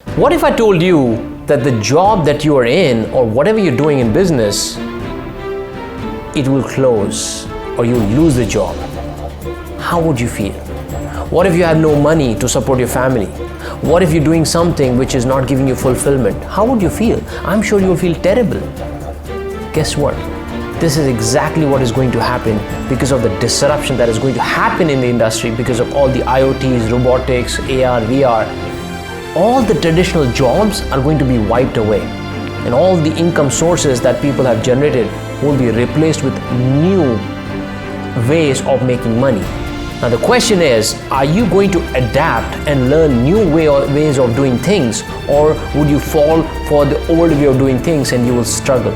What if I told you that the job that you are in or whatever you're doing in business, it will close or you'll lose the job? How would you feel? What if you have no money to support your family? What if you're doing something which is not giving you fulfillment? How would you feel? I'm sure you'll feel terrible. Guess what? This is exactly what is going to happen because of the disruption that is going to happen in the industry because of all the IoTs, robotics, AR, VR. All the traditional jobs are going to be wiped away, and all the income sources that people have generated will be replaced with new ways of making money. Now the question is, are you going to adapt and learn new ways of doing things, or would you fall for the old way of doing things and you will struggle?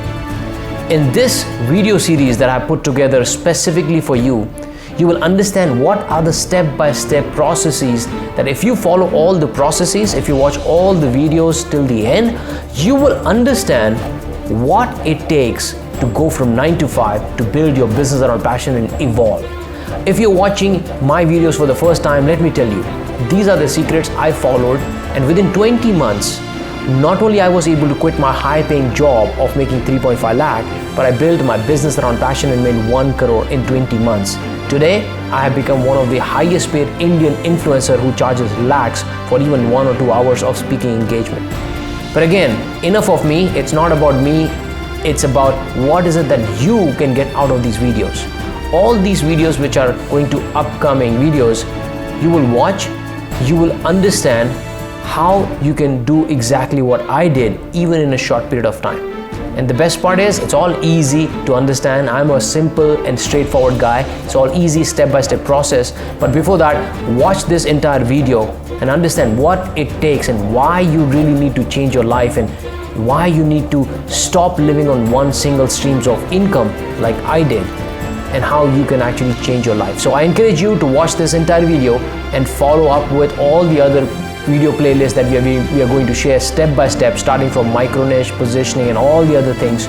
In this video series that I put together specifically for you, you will understand what are the step-by-step processes that if you follow all the processes, if you watch all the videos till the end, you will understand what it takes to go from 9 to 5 to build your business around passion and evolve. If you're watching my videos for the first time, let me tell you, these are the secrets I followed, and within 20 months, not only I was able to quit my high-paying job of making 3.5 lakh, but I built my business around passion and made 1 crore in 20 months. Today, I have become one of the highest paid Indian influencer who charges lakhs for even 1 or 2 hours of speaking engagement. But again, enough of me. It's not about me. It's about what is it that you can get out of these videos. All these videos which are going to upcoming videos, you will watch, you will understand how you can do exactly what I did even in a short period of time. And the best part is, it's all easy to understand. I'm a simple and straightforward guy. It's all easy step-by-step process. But before that, watch this entire video and understand what it takes and why you really need to change your life and why you need to stop living on one single streams of income like I did, and how you can actually change your life. So I encourage you to watch this entire video and follow up with all the other video playlists that we are going to share step by step, starting from micro niche, positioning, and all the other things.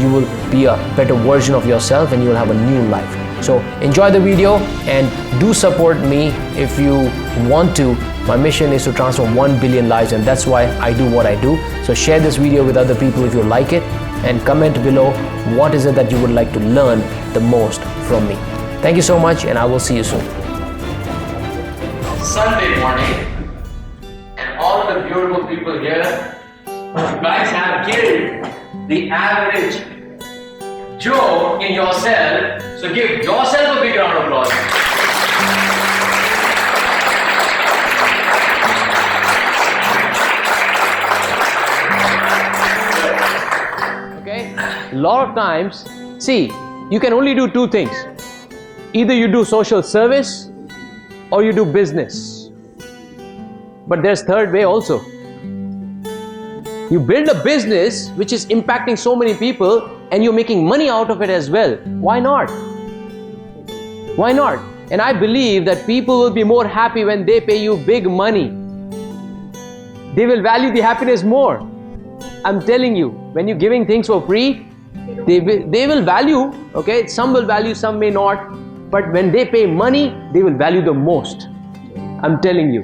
You will be a better version of yourself and you will have a new life. So enjoy the video and do support me if you want to. My mission is to transform 1 billion lives, and that's why I do what I do. So share this video with other people if you like it, and comment below what is it that you would like to learn the most from me. Thank you so much, and I will see you soon. Sunday morning, and all the beautiful people here, you guys have killed the average Joe in yourself. So give yourself a big round of applause. Okay? A lot of times, see, you can only do two things. Either you do social service or you do business. But there's third way also. You build a business which is impacting so many people and you're making money out of it as well. Why not? Why not? And I believe that people will be more happy when they pay you big money. They will value the happiness more. I'm telling you, when you're giving things for free, they will value, okay? Some will value, some may not. But when they pay money, they will value the most. I'm telling you.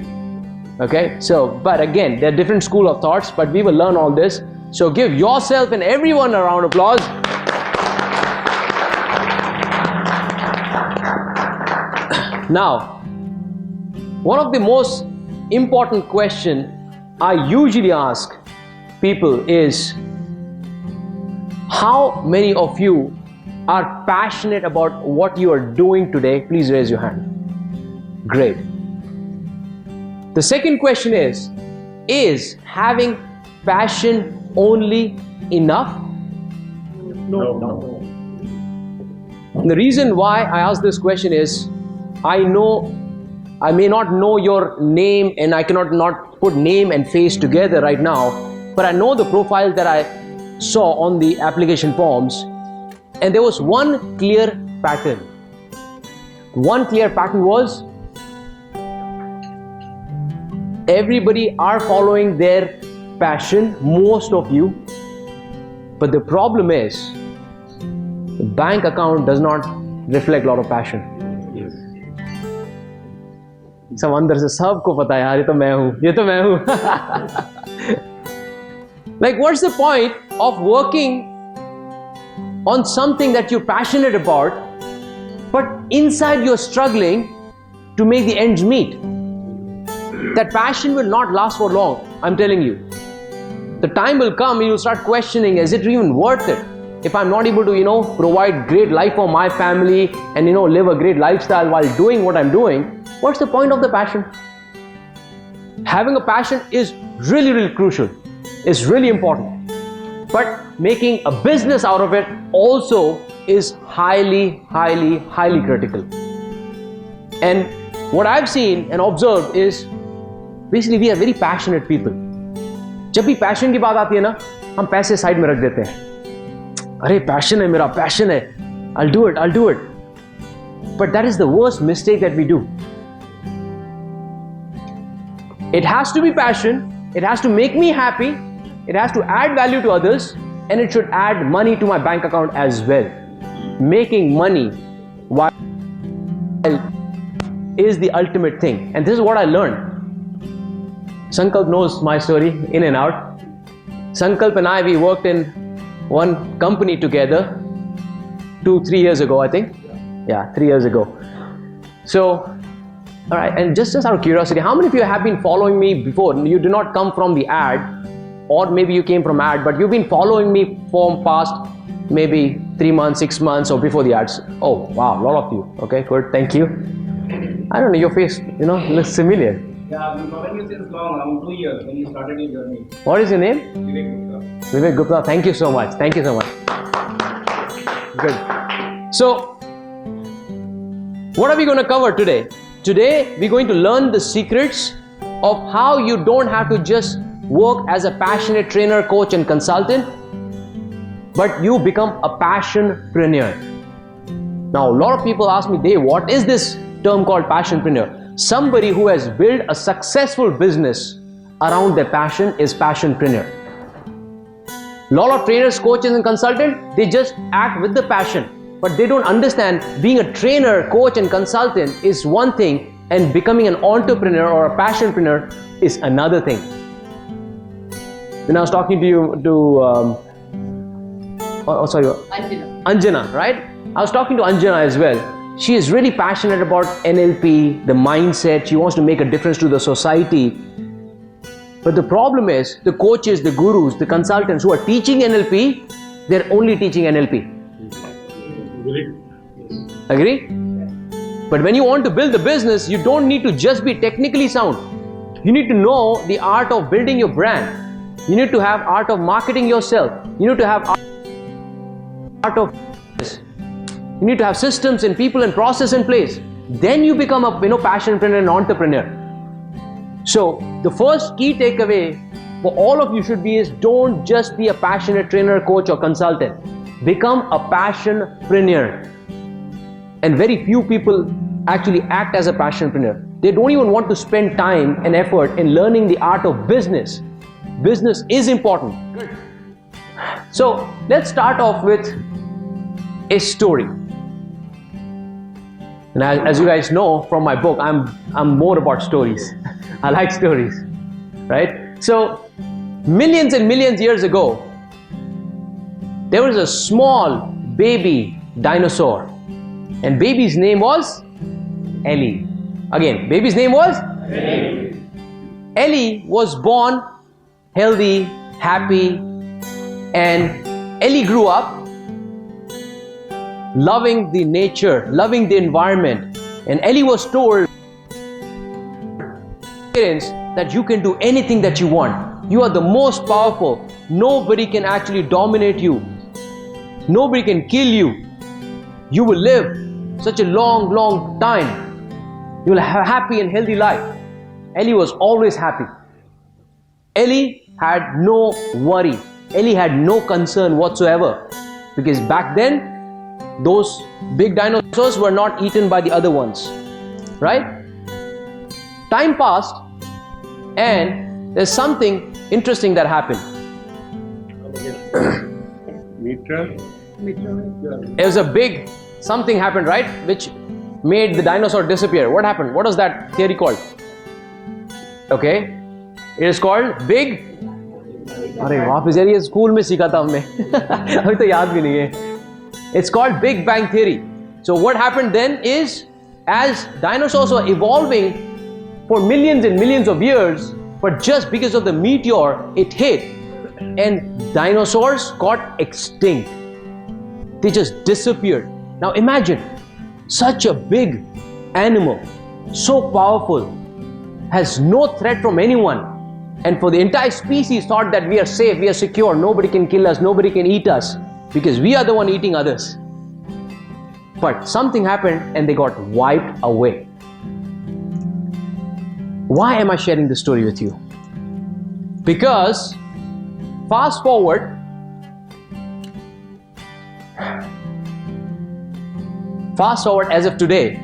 Okay, so, but again, there are different school of thoughts, but we will learn all this. So give yourself and everyone a round of applause. Now, one of the most important questions I usually ask people is, how many of you are passionate about what you are doing today? Please raise your hand. Great. The second question is having passion only enough? No. The reason why I ask this question is, I may not know your name and I cannot not put name and face together right now, but I know the profile that I saw on the application forms, and there was one clear pattern. One clear pattern was, everybody are following their passion, most of you, but the problem is the bank account does not reflect a lot of passion. सब अंदर से सबको पता है यार, ये तो मैं हूँ Like, what's the point of working on something that you're passionate about, but inside you're struggling to make the ends meet? That passion will not last for long, I'm telling you. The time will come, you'll start questioning, is it even worth it? If I'm not able to, provide great life for my family and, live a great lifestyle while doing what I'm doing, what's the point of the passion? Having a passion is really, really crucial. It's really important. But making a business out of it also is highly, highly, highly critical. And what I've seen and observed is, basically we are very passionate people. जब भी passion की बात आती है ना, हम पैसे side में रख देते हैं. अरे passion है मेरा, passion है, I'll do it. But that is the worst mistake that we do. It has to be passion, it has to make me happy, it has to add value to others, and it should add money to my bank account as well. Making money while is the ultimate thing, and this is what I learned. Sankalp knows my story in and out. Sankalp and I, we worked in one company together 2-3 years ago, I think. Yeah, 3 years ago. So, all right, and just out of curiosity, how many of you have been following me before? You do not come from the ad, or maybe you came from ad, but you've been following me for past maybe 3 months, 6 months, or before the ads. Oh, wow, a lot of you. Okay, good, thank you. I don't know, your face, looks familiar. Yeah, I've been following you since long, around 2 years when you started your journey. What is your name? Vivek Gupta. Vivek Gupta, thank you so much. Thank you so much. Good. So, what are we going to cover today? Today, we're going to learn the secrets of how you don't have to just work as a passionate trainer, coach, and consultant, but you become a passionpreneur. Now, a lot of people ask me, Dave, what is this term called passionpreneur? Somebody who has built a successful business around their passion is passionpreneur. A lot of trainers, coaches, and consultants, they just act with the passion, but they don't understand being a trainer, coach, and consultant is one thing, and becoming an entrepreneur or a passionpreneur is another thing. When I was talking to you, Anjana, right? I was talking to Anjana as well. She is really passionate about NLP, the mindset. She wants to make a difference to the society. But the problem is, the coaches, the gurus, the consultants who are teaching NLP, they're only teaching NLP. Agree? But when you want to build the business, you don't need to just be technically sound. You need to know the art of building your brand. You need to have art of marketing yourself. You need to have art of this. You need to have systems and people and process in place. Then you become a passionpreneur and entrepreneur. So the first key takeaway for all of you should be is, don't just be a passionate trainer, coach, or consultant. Become a passionpreneur. And very few people actually act as a passionpreneur. They don't even want to spend time and effort in learning the art of business. Business is important. Good. So let's start off with a story. And as you guys know from my book, I'm more about stories. I like stories, right? So millions and millions years ago, there was a small baby dinosaur, and baby's name was Ellie. Again, baby's name was Ellie. Ellie was born healthy, happy, and Ellie grew up loving the nature, loving the environment. And Ellie was told that you can do anything that you want. You are the most powerful. Nobody can actually dominate you. Nobody can kill you. You will live such a long, long time. You will have a happy and healthy life. Ellie was always happy. Ellie had no worry. Ellie had no concern whatsoever. Because back then, those big dinosaurs were not eaten by the other ones. Right? Time passed, and there's something interesting that happened. It was a big something happened, right? Which made the dinosaur disappear. What happened? What was that theory called? Okay. It is called Big अरे वापस यार ये school में सीखा था हमने अभी तो याद भी नहीं है. It's called Big Bang Theory. So what happened then is, as dinosaurs were evolving for millions and millions of years, but just because of the meteor, it hit, and dinosaurs got extinct. They just disappeared. Now imagine, such a big animal, so powerful, has no threat from anyone, and for the entire species thought that we are safe, we are secure, nobody can kill us, nobody can eat us, because we are the one eating others. But something happened and they got wiped away. Why am I sharing this story with you? Because fast forward as of today,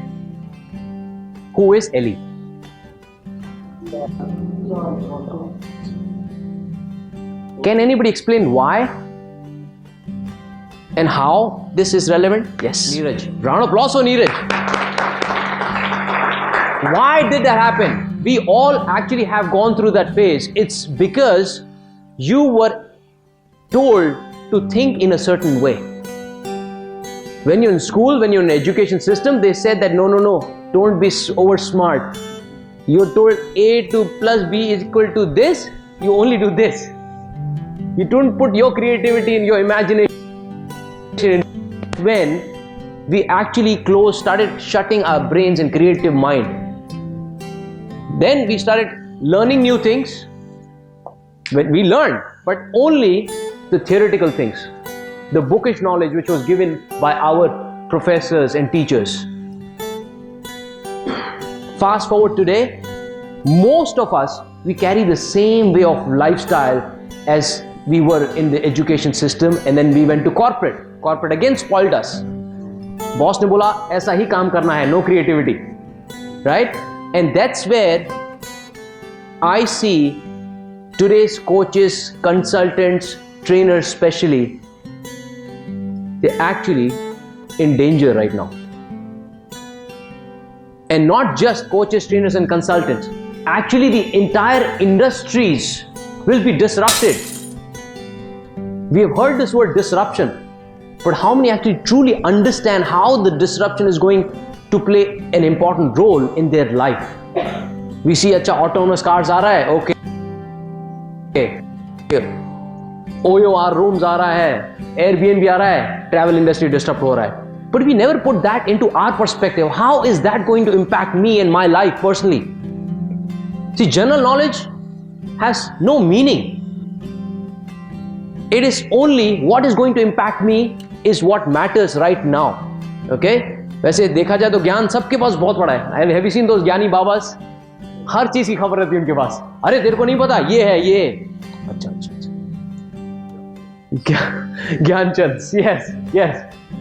who is Ellie? Can anybody explain why and how this is relevant? Yes. Neeraj. Round of applause for Neeraj. Why did that happen? We all actually have gone through that phase. It's because you were told to think in a certain way. When you're in school, when you're in the education system, they said that no, don't be over smart. You're told A to plus B is equal to this, you only do this. You don't put your creativity and your imagination. When we actually started shutting our brains and creative mind, then we started learning new things. We learned, but only the theoretical things, the bookish knowledge which was given by our professors and teachers. Fast forward today, most of us, we carry the same way of lifestyle as we were in the education system, and then we went to corporate. Corporate again spoiled us. Boss ne bola, aisa hi kaam karna hai, no creativity. Right? And that's where I see today's coaches, consultants, trainers especially, they're actually in danger right now. And not just coaches, trainers and consultants. Actually, the entire industries will be disrupted. We have heard this word disruption, but how many actually truly understand how the disruption is going to play an important role in their life? We see acha autonomous cars aa raha hai, okay. OOR rooms aa raha hai, Airbnb aa raha hai, travel industry disrupt ho raha hai. But we never put that into our perspective. How is that going to impact me and my life personally? See, general knowledge has no meaning. It is only what is going to impact me is what matters right now. Okay? वैसे देखा जाए तो ज्ञान सबके पास बहुत बड़ा है. Have you seen those ज्ञानी बाबास? हर चीज की खबर रहती है उनके पास. अरे तेरे को नहीं पता, ये है ये. अच्छा. Gyanchand. Yes.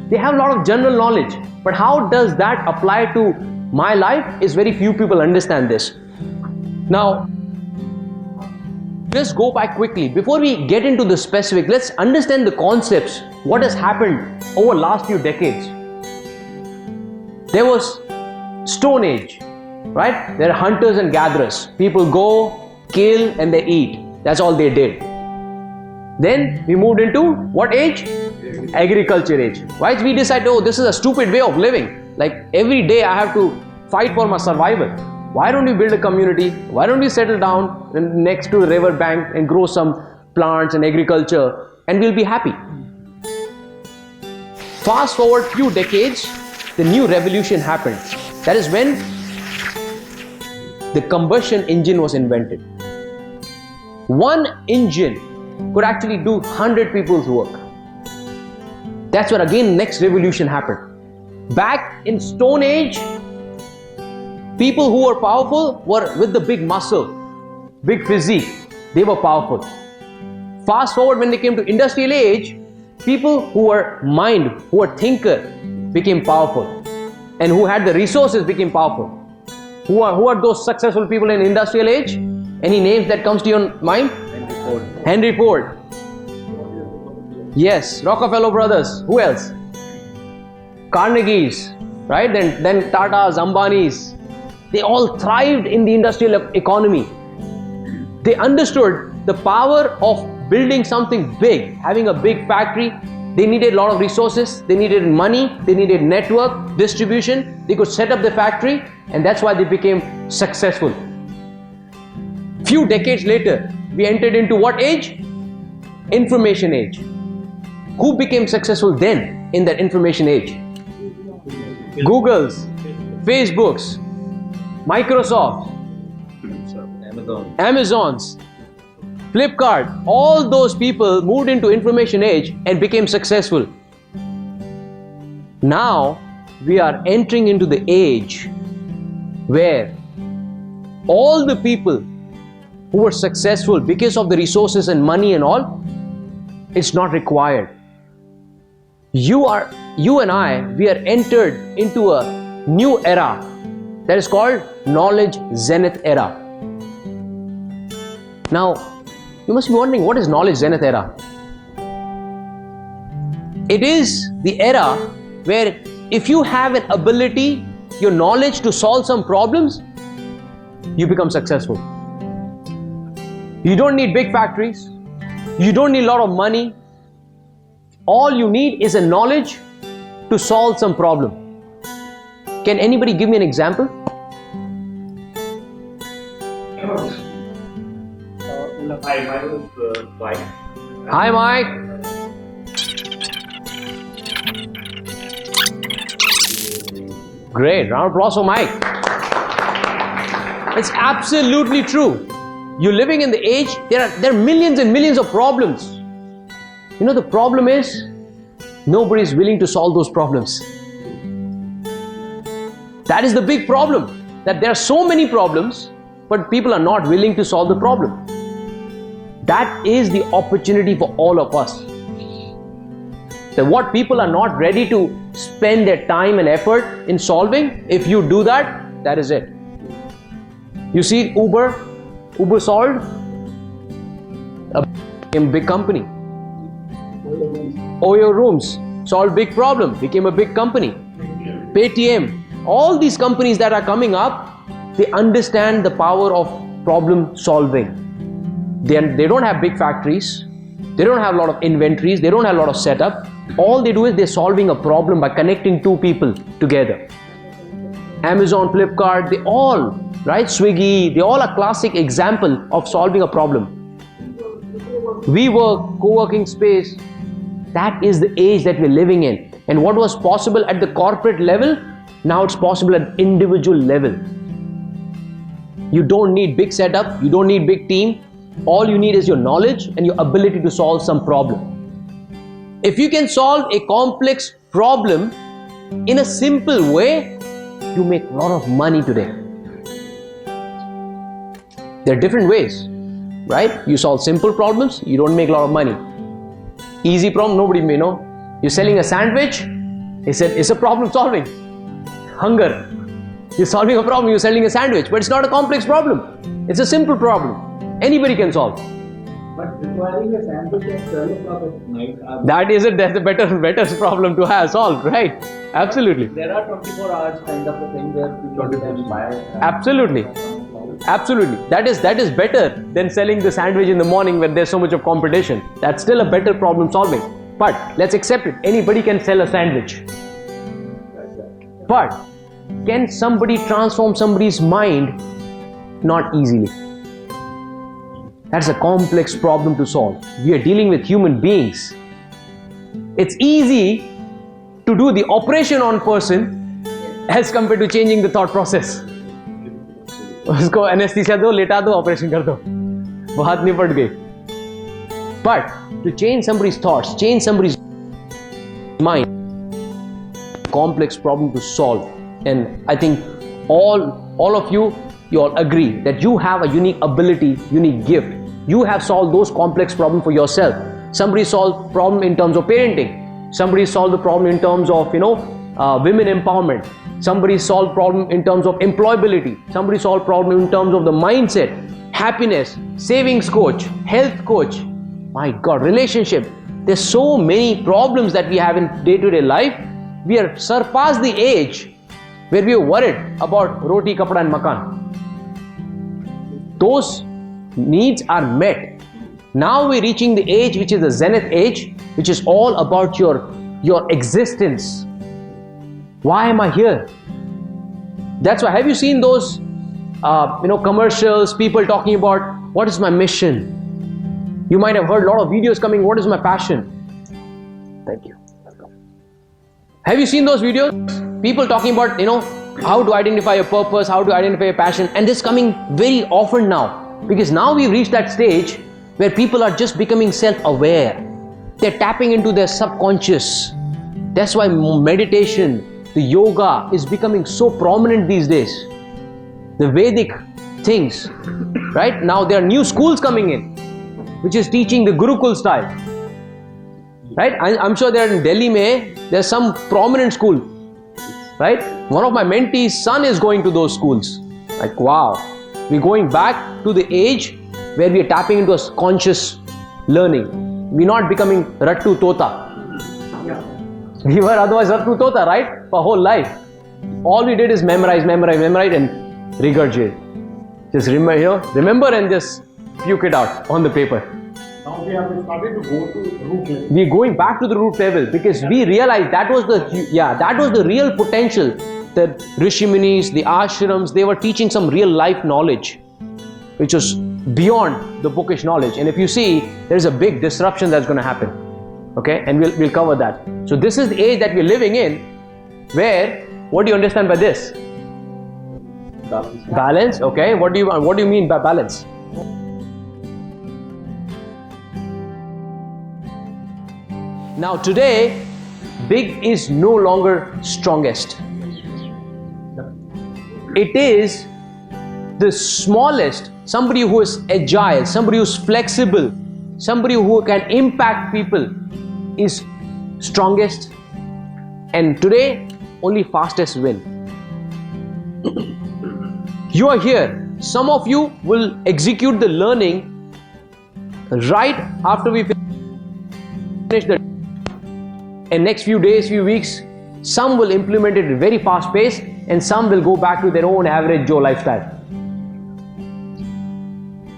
They have a lot of general knowledge. But how does that apply to my life is very few people understand this. Now, just go back quickly. Before we get into the specific, let's understand the concepts. What has happened over last few decades? There was Stone Age, right? There are hunters and gatherers. People go, kill, and they eat. That's all they did. Then we moved into what age? Agriculture age. Right? We decided, oh, this is a stupid way of living. Like every day I have to fight for my survival. Why don't we build a community? Why don't we settle down next to the river bank and grow some plants and agriculture, and we'll be happy? Fast forward few decades, the new revolution happened. That is when the combustion engine was invented. One engine could actually do 100 people's work. That's where again next revolution happened. Back in Stone Age, people who were powerful were with the big muscle, big physique. They were powerful. Fast forward when they came to industrial age, people who were mind, who were thinker, became powerful, and who had the resources became powerful. Who are those successful people in industrial age? Any names that comes to your mind? Henry Ford. Yes, Rockefeller brothers. Who else? Carnegie's, right? Then Tata's, Ambani's. They all thrived in the industrial economy. They understood the power of building something big, having a big factory. They needed a lot of resources, they needed money, they needed network, distribution. They could set up the factory, and that's why they became successful. Few decades later, we entered into what age? Information age. Who became successful then in that information age? Googles, Facebooks, Microsoft, Amazons, Flipkart, all those people moved into information age and became successful. Now we are entering into the age where all the people who were successful because of the resources and money and all, it's not required. You and I, we are entered into a new era that is called knowledge zenith era. Now, you must be wondering, what is knowledge zenith era? It is the era where if you have an ability, your knowledge to solve some problems, you become successful. You don't need big factories. You don't need a lot of money. All you need is a knowledge to solve some problem. Can anybody give me an example? Hi, my name is Mike. Hi, Mike. Great. Round of applause for Mike. It's absolutely true. You're living in the age, there are millions and millions of problems. You know, the problem is, nobody is willing to solve those problems. That is the big problem, that there are so many problems, but people are not willing to solve the problem. That is the opportunity for all of us. That what people are not ready to spend their time and effort in solving, if you do that, that is it. You see Uber solved a big company. Oyo Rooms solved big problem, became a big company. Paytm, all these companies that are coming up, they understand the power of problem solving. They don't have big factories, they don't have a lot of inventories, they don't have a lot of setup. All they do is they're solving a problem by connecting two people together. Amazon, Flipkart, they all, right? Swiggy, they all are classic example of solving a problem. WeWork, co-working space, that is the age that we're living in. And what was possible at the corporate level, now it's possible at individual level. You don't need big setup, you don't need big team. All you need is your knowledge and your ability to solve some problem. If you can solve a complex problem in a simple way, you make a lot of money today. There are different ways, right? You solve simple problems, you don't make a lot of money. Easy problem, nobody may know. You're selling a sandwich, it's a problem solving. Hunger. You're solving a problem, you're selling a sandwich, but it's not a complex problem. It's a simple problem. Anybody can solve. But requiring a sandwich at 12 o'clock at night. That's a better problem to have solved, right? Absolutely. There are 24 hours kind of a thing where people can buy. Absolutely. Absolutely. That is better than selling the sandwich in the morning when there's so much of competition. That's still a better problem solving. But let's accept it. Anybody can sell a sandwich. But can somebody transform somebody's mind? Not easily. That's a complex problem to solve. We are dealing with human beings. It's easy to do the operation on person as compared to changing the thought process. उसको anaesthesia दो, लेटा दो, operation कर दो, बात निपट गई. But to change somebody's thoughts, change somebody's mind, complex problem to solve. And I think all of you all agree that you have a unique ability, unique gift. You have solved those complex problems for yourself. Somebody solved problem in terms of parenting. Somebody solved the problem in terms of women empowerment. Somebody solved problem in terms of employability. Somebody solved problem in terms of the mindset, happiness, savings coach, health coach. My God, relationship. There's so many problems that we have in day-to-day life. We are surpassed the age where we are worried about roti, kapda and makan. Those needs are met Now we're reaching the age which is the zenith age, which is all about your existence. Why am I here? That's why, have you seen those commercials, people talking about what is my mission? You might have heard a lot of videos coming, what is my passion? Thank you. Have you seen those videos? People talking about, how to identify your purpose, how to identify your passion, and this is coming very often now, because now we've reached that stage where people are just becoming self-aware. They're tapping into their subconscious. That's why meditation, the yoga is becoming so prominent these days. The Vedic things, right? Now there are new schools coming in, which is teaching the Gurukul style. Right? I'm sure there in Delhi, there's some prominent school. Right? One of my mentees' son is going to those schools. Like, wow. We're going back to the age where we are tapping into a conscious learning. We're not becoming Rattu Tota. We were otherwise Rattu Tota, right? For whole life. All we did is memorize and regurgitate. Just remember and just puke it out on the paper. Now we have started to go to root level. We're going back to the root level because we realized that was the real potential. The Rishi Munis, the ashrams, they were teaching some real life knowledge, which was beyond the bookish knowledge. And if you see, there's a big disruption that's going to happen. Okay, and we'll cover that. So this is the age that we're living in, where, what do you understand by this? Balance. Okay, what do you mean by balance? Now today, big is no longer strongest. It is the smallest, somebody who is agile, somebody who is flexible, somebody who can impact people is strongest. And today, only fastest win. You are here. Some of you will execute the learning right after we finish the in next few days, few weeks. Some will implement it at a very fast pace, and some will go back to their own average Joe lifestyle.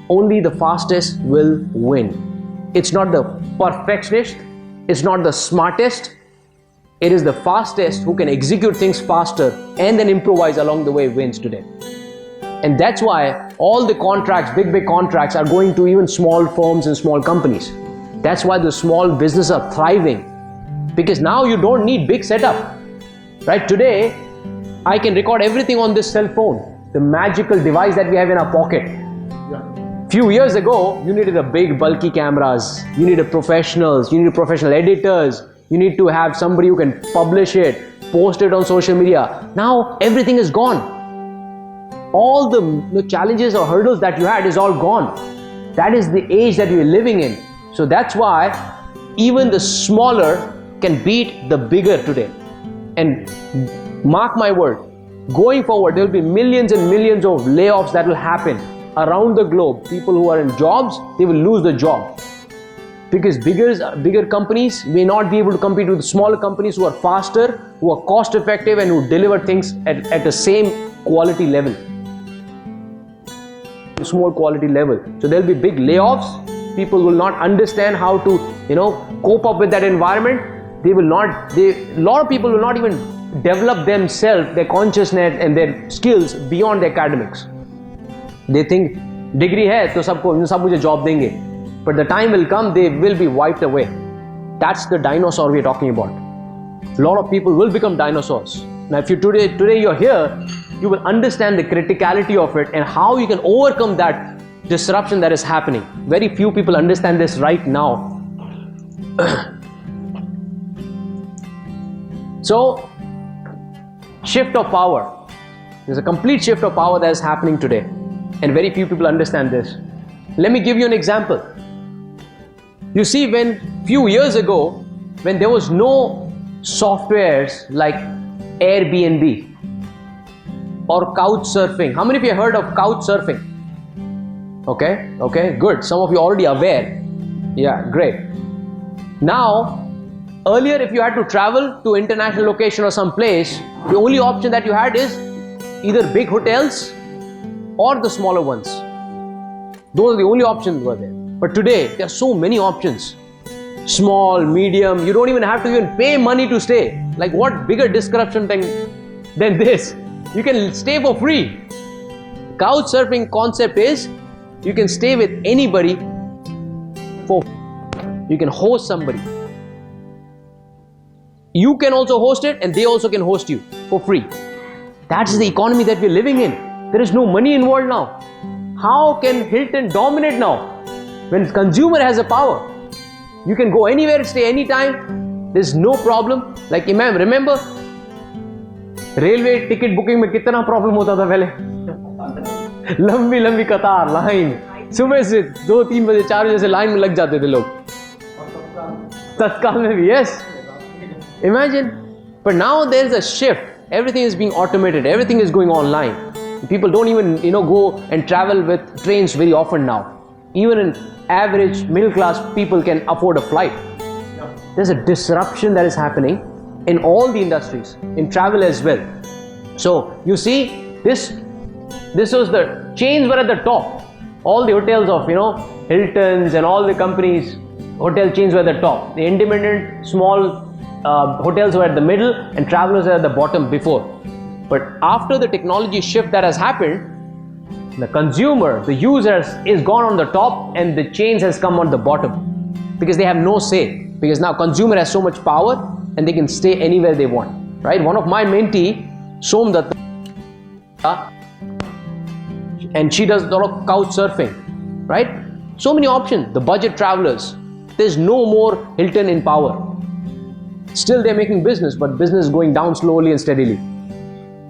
Only the fastest will win. It's not the perfectionist, it's not the smartest, it is the fastest who can execute things faster and then improvise along the way wins today. And that's why all the contracts, big contracts, are going to even small firms and small companies. That's why the small businesses are thriving. Because now you don't need big setup. Right? Today, I can record everything on this cell phone, the magical device that we have in our pocket. Few years ago, you needed a big bulky cameras, you needed professionals, you needed professional editors, you need to have somebody who can publish it, post it on social media. Now everything is gone. All the challenges or hurdles that you had is all gone. That is the age that we are living in. So that's why even the smaller can beat the bigger today. And mark my word, going forward there will be millions and millions of layoffs that will happen around the globe. People who are in jobs, they will lose the job. Because bigger companies may not be able to compete with smaller companies who are faster, who are cost effective, and who deliver things at the same quality level. Small quality level. So there will be big layoffs. People will not understand how to, cope up with that environment. A lot of people will not even develop themselves, their consciousness and their skills beyond the academics. They think degree hai to sab mujhe job denge. But the time will come, they will be wiped away. That's the dinosaur we are talking about. A lot of people will become dinosaurs. Now if you today you're here, you will understand the criticality of it and how you can overcome that disruption that is happening. Very few people understand this right now. So, shift of power. There's a complete shift of power that is happening today, and very few people understand this. Let me give you an example. You see, when few years ago, when there was no softwares like Airbnb or couch surfing. How many of you have heard of couch surfing? Okay, good. Some of you are already aware. Yeah, great. Now, earlier, if you had to travel to international location or some place, the only option that you had is either big hotels or the smaller ones. Those are the only options were there. But today, there are so many options. Small, medium, you don't even have to even pay money to stay. Like what bigger disruption than this? You can stay for free. Couch surfing concept is, you can stay with anybody you can host somebody. You can also host it and they also can host you for free. That's the economy that we're living in. There is no money involved now. How can Hilton dominate now? When consumer has a power. You can go anywhere, stay anytime. There's no problem. Like Imam, remember? Railway ticket booking में कितना problem होता था पहले? लंबी लंबी कतार, line. सुबह से 2-3 बजे 4 बजे से लाइन में लग जाते थे लोग. तत्काल में भी, yes. Imagine. But now there's a shift. Everything is being automated. Everything is going online. People don't even, go and travel with trains very often now. Even in average middle class people can afford a flight. There's a disruption that is happening in all the industries, in travel as well. So you see, this was the chains were at the top. All the hotels of Hiltons and all the companies, hotel chains were at the top. The independent small hotels were at the middle and travelers were at the bottom before. But after the technology shift that has happened, the consumer, the users is gone on the top and the chains has come on the bottom because they have no say. Because now consumer has so much power and they can stay anywhere they want. Right? One of my mentee, Somdatta, and she does a lot of couch surfing. Right? So many options. The budget travelers. There's no more Hilton in power. Still they're making business, but business is going down slowly and steadily.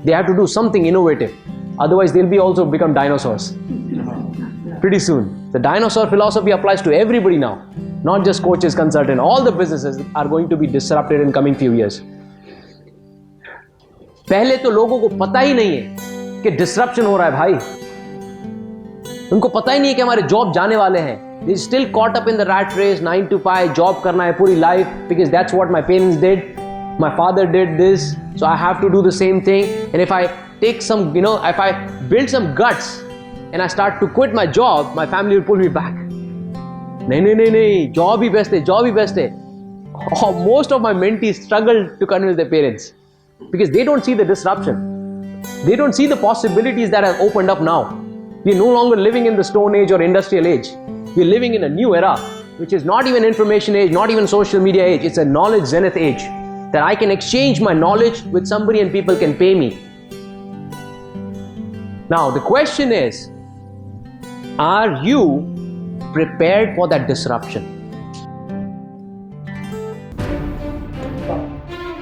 They have to do something innovative. Otherwise, they'll be also become dinosaurs pretty soon. The dinosaur philosophy applies to everybody now, not just coaches, consultants. All the businesses are going to be disrupted in coming few years. पहले तो लोगों को पता ही नहीं है कि disruption हो रहा है भाई. उनको पता ही नहीं है कि हमारे जॉब जाने वाले हैं. They still caught up in the rat race, 9 to 5, job करना है पूरी life because that's what my parents did. My father did this, so I have to do the same thing. And if I take some, if I build some guts and I start to quit my job, my family will pull me back. No, job he best है. Oh, most of my mentees struggle to convince their parents because they don't see the disruption. They don't see the possibilities that have opened up now. We're no longer living in the Stone Age or Industrial Age. We're living in a new era, which is not even information age, not even social media age. It's a knowledge zenith age. That I can exchange my knowledge with somebody and people can pay me. Now the question is, are you prepared for that disruption?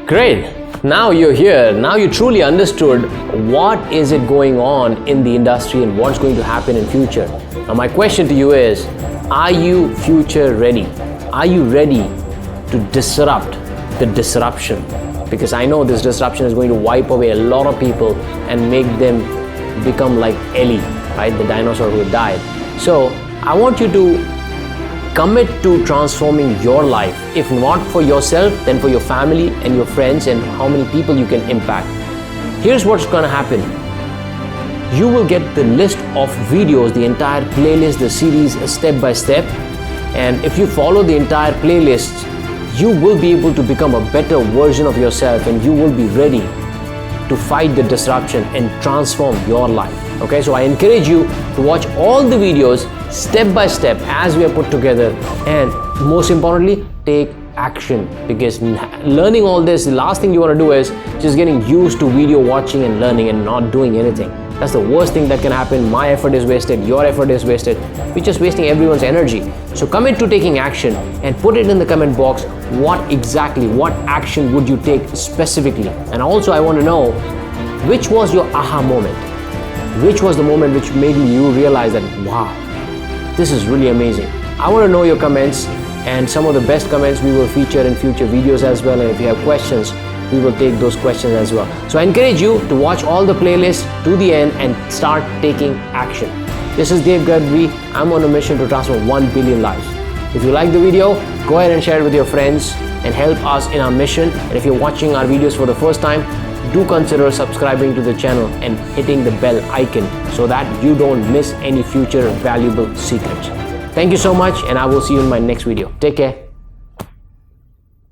Great. Now you're here. Now you truly understood what is it going on in the industry and what's going to happen in future. Now my question to you is, are you future ready? Are you ready to disrupt the disruption? Because I know this disruption is going to wipe away a lot of people and make them become like Ellie, right? The dinosaur who died. So I want you to commit to transforming your life. If not for yourself, then for your family and your friends and how many people you can impact. Here's what's going to happen. You will get the list of videos, the entire playlist, the series step by step. And if you follow the entire playlist, you will be able to become a better version of yourself and you will be ready to fight the disruption and transform your life. Okay, so I encourage you to watch all the videos step by step as we are put together, and most importantly, take action, because learning all this, the last thing you want to do is just getting used to video watching and learning and not doing anything. That's the worst thing that can happen. My effort is wasted, your effort is wasted. We're just wasting everyone's energy. So commit to taking action and put it in the comment box. What action would you take specifically? And also I want to know, which was your aha moment? Which was the moment which made you realize that, wow, this is really amazing? I want to know your comments, and some of the best comments we will feature in future videos as well. And if you have questions, we will take those questions as well. So I encourage you to watch all the playlists to the end and start taking action. This is Gadhvi. I'm on a mission to transform 1 billion lives. If you like the video, go ahead and share it with your friends and help us in our mission. And if you're watching our videos for the first time, do consider subscribing to the channel and hitting the bell icon so that you don't miss any future valuable secrets. Thank you so much, and I will see you in my next video. Take care.